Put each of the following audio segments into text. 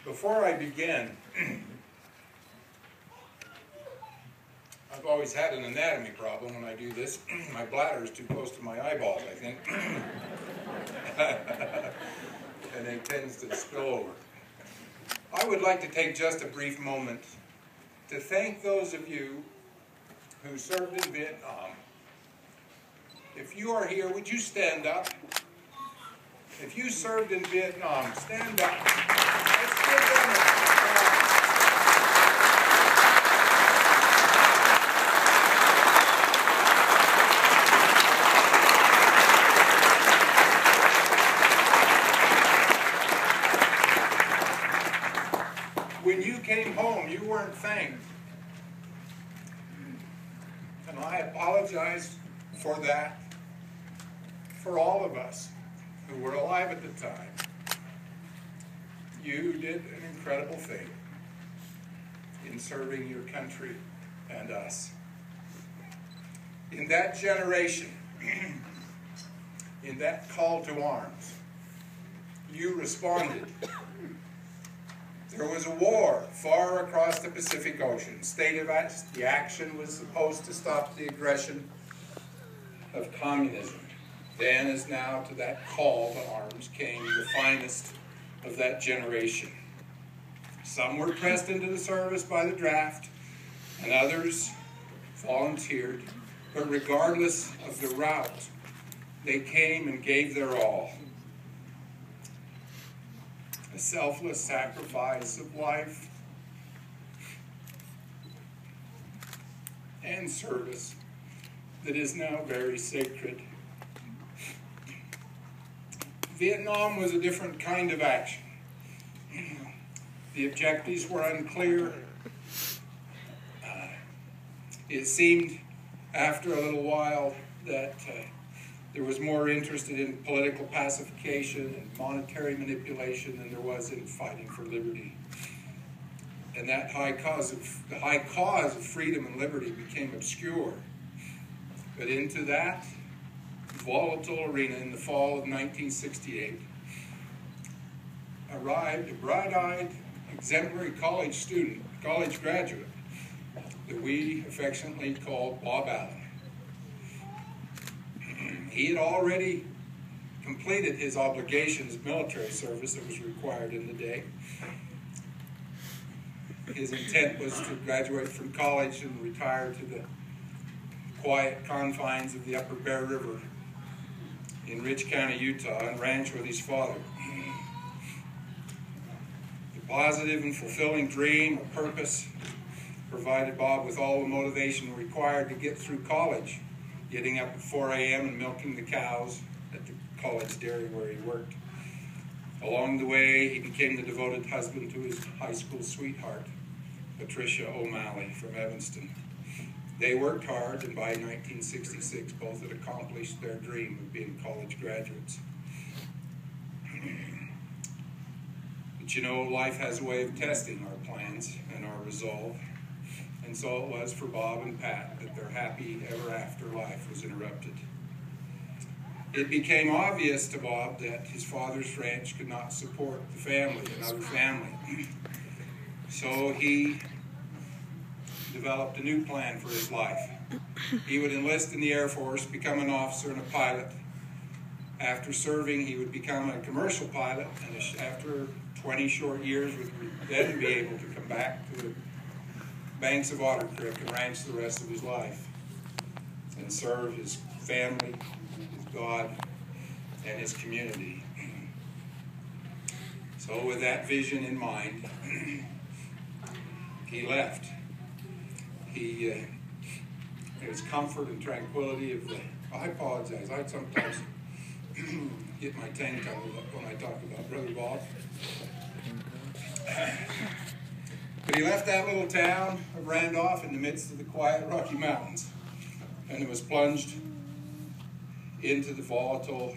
Before I begin, I've always had an anatomy problem when I do this. My bladder is too close to my eyeballs, I think. And it tends to spill over. I would like to take just a brief moment to thank those of you who served in Vietnam. If you are here, would you stand up? If you served in Vietnam, stand up. Let's give them a When you came home, you weren't thanked. And I apologize for that, for all of us who were alive at the time. You did an incredible thing in serving your country and us. In that generation, in that call to arms, you responded. There was a war far across the Pacific Ocean. The action was supposed to stop the aggression of communism. Then, as now, to that call to arms came the finest of that generation. Some were pressed into the service by the draft, and others volunteered. But regardless of the route, they came and gave their all. A selfless sacrifice of life and service that is now very sacred. Vietnam was a different kind of action. The objectives were unclear. It seemed after a little while that there was more interested in political pacification and monetary manipulation than there was in fighting for liberty. And that the high cause of freedom and liberty became obscure. But into that volatile arena in the fall of 1968 arrived a bright-eyed, exemplary college graduate that we affectionately called Bob Allen. He had already completed his obligations of military service that was required in the day. His intent was to graduate from college and retire to the quiet confines of the Upper Bear River in Rich County, Utah, and ranch with his father. The positive and fulfilling dream of purpose provided Bob with all the motivation required to get through college, getting up at 4 a.m. and milking the cows at the college dairy where he worked. Along the way, he became the devoted husband to his high school sweetheart, Patricia O'Malley from Evanston. They worked hard, and by 1966, both had accomplished their dream of being college graduates. But you know, life has a way of testing our plans and our resolve. And so it was for Bob and Pat that their happy ever after life was interrupted. It became obvious to Bob that his father's ranch could not support the family, another family. So he developed a new plan for his life. He would enlist in the Air Force, become an officer and a pilot. After serving, he would become a commercial pilot, and after 20 short years would then be able to come back to the banks of Otter Creek and ranch the rest of his life and serve his family, his God, and his community. So with that vision in mind, he left. His comfort and tranquility of the... I apologize, I sometimes get my tongue tangled up when I talk about Brother Bob. But he left that little town of Randolph in the midst of the quiet Rocky Mountains, and it was plunged into the volatile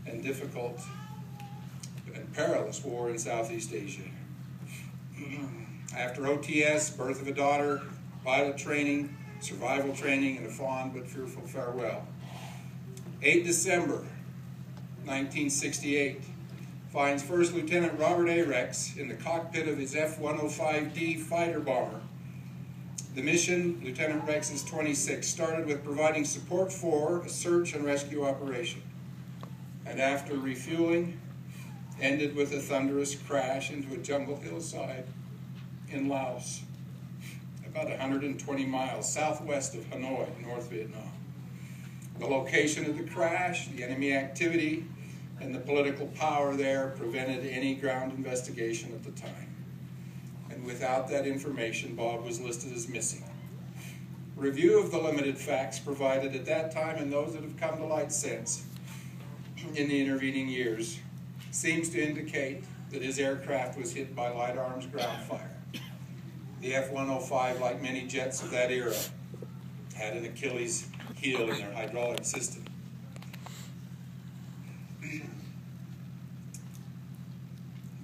and difficult and perilous war in Southeast Asia. After OTS, birth of a daughter, pilot training, survival training, and a fond but fearful farewell. 8 December 1968, finds First Lieutenant Robert A. Rex in the cockpit of his F-105D fighter bomber. The mission, Lieutenant Rex is 26, started with providing support for a search and rescue operation, and after refueling, ended with a thunderous crash into a jungle hillside in Laos, about 120 miles southwest of Hanoi, North Vietnam. The location of the crash, the enemy activity, and the political power there prevented any ground investigation at the time. And without that information, Bob was listed as missing. Review of the limited facts provided at that time and those that have come to light since in the intervening years seems to indicate that his aircraft was hit by light arms ground fire. The F-105, like many jets of that era, had an Achilles heel in their hydraulic system.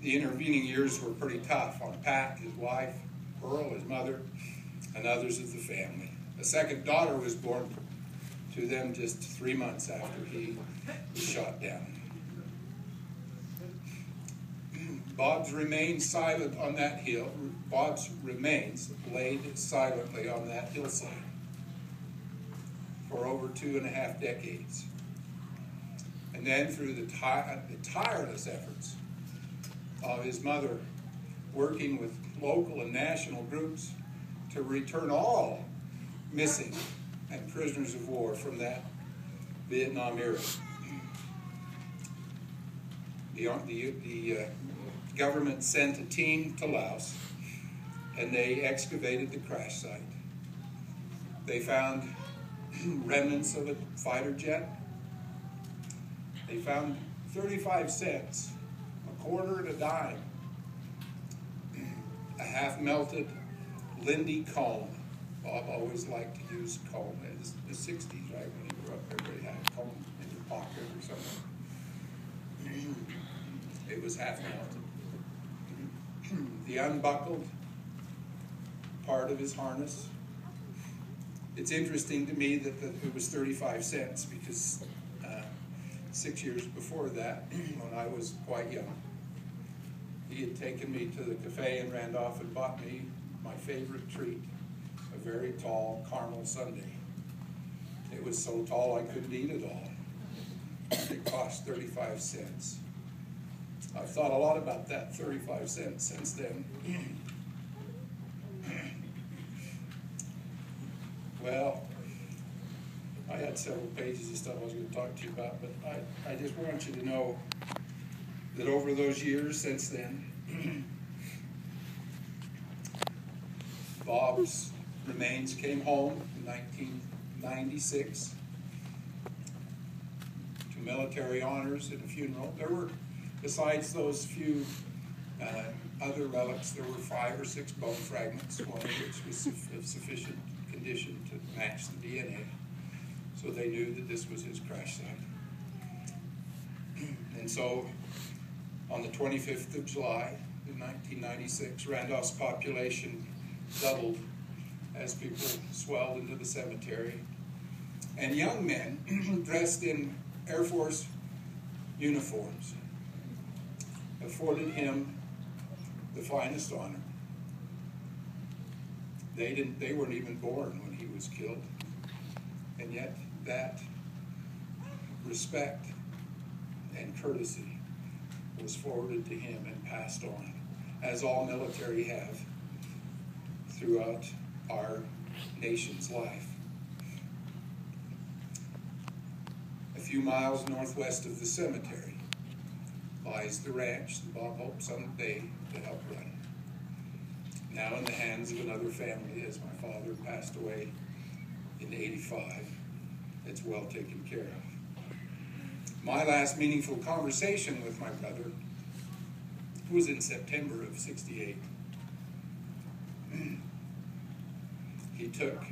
The intervening years were pretty tough on Pat, his wife, Pearl, his mother, and others of the family. A second daughter was born to them just 3 months after he was shot down. Bob's remains silent on that hill. Bob's remains laid silently on that hillside for over 2.5 decades. And then through the tireless efforts of his mother, working with local and national groups to return all missing and prisoners of war from that Vietnam era. The government sent a team to Laos, and they excavated the crash site. They found remnants of a fighter jet. They found 35 cents, a quarter and a dime, a half-melted Lindy comb. Bob always liked to use comb. In the 60s, right, when he grew up, everybody had a comb in their pocket or something. It was half-melted. The unbuckled part of his harness. It's interesting to me that it was 35 cents because 6 years before that, when I was quite young, he had taken me to the cafe in Randolph and bought me my favorite treat, a very tall caramel sundae. It was so tall I couldn't eat it all. It cost 35 cents. I've thought a lot about that 35 cents since then. Well, I had several pages of stuff I was going to talk to you about, but I just want you to know that over those years since then, Bob's remains came home in 1996 to military honors and a funeral. There were, besides those few other relics, there were 5 or 6 bone fragments, one of which was of sufficient condition to match the DNA. So they knew that this was his crash site. And so on the 25th of July in 1996, Randolph's population doubled as people swelled into the cemetery. And young men dressed in Air Force uniforms afforded him the finest honor. They weren't even born when he was killed. And yet that respect and courtesy was forwarded to him and passed on, as all military have throughout our nation's life. A few miles northwest of the cemetery lies the ranch that Bob hoped someday to help run. Now in the hands of another family, as my father passed away in '85. It's well taken care of. My last meaningful conversation with my brother was in September of '68. He took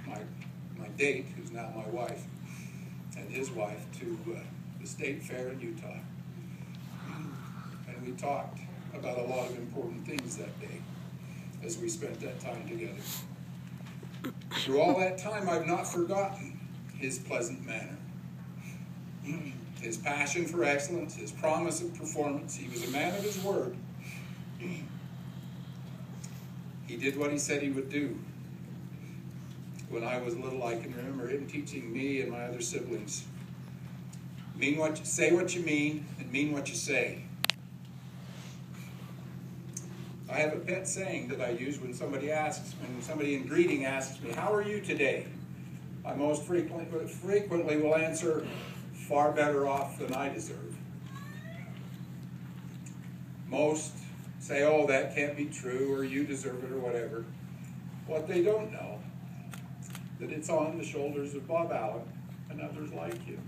my date, who's now my wife, and his wife to the state fair in Utah. And we talked about a lot of important things that day as we spent that time together. Through all that time, I've not forgotten his pleasant manner, his passion for excellence, his promise of performance. He was a man of his word. He did what he said he would do. When I was little, I can remember him teaching me and my other siblings, say what you mean and mean what you say. I have a pet saying that I use when somebody in greeting asks me, "How are you today?" I most frequently will answer, "Far better off than I deserve." Most say, "Oh, that can't be true," or "You deserve it," or whatever. What they don't know, that it's on the shoulders of Bob Allen and others like him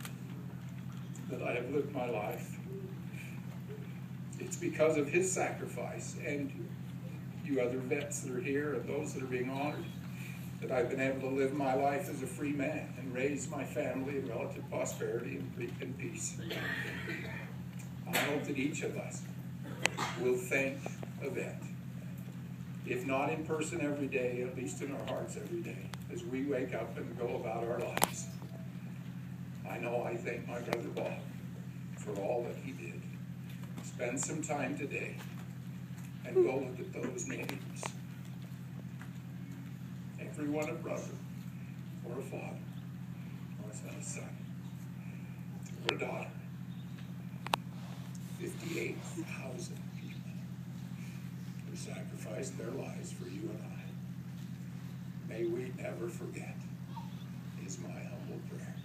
that I have lived my life. It's because of his sacrifice and you other vets that are here and those that are being honored that I've been able to live my life as a free man and raise my family in relative prosperity and peace. I hope that each of us will thank a vet, if not in person every day, at least in our hearts every day, as we wake up and go about our lives. I know I thank my brother Bob for all that he did. Spend some time today and go look at those names. Everyone a brother, or a father, or a son, or a daughter. 58,000 people who sacrificed their lives for you and I. May we never forget, is my humble prayer.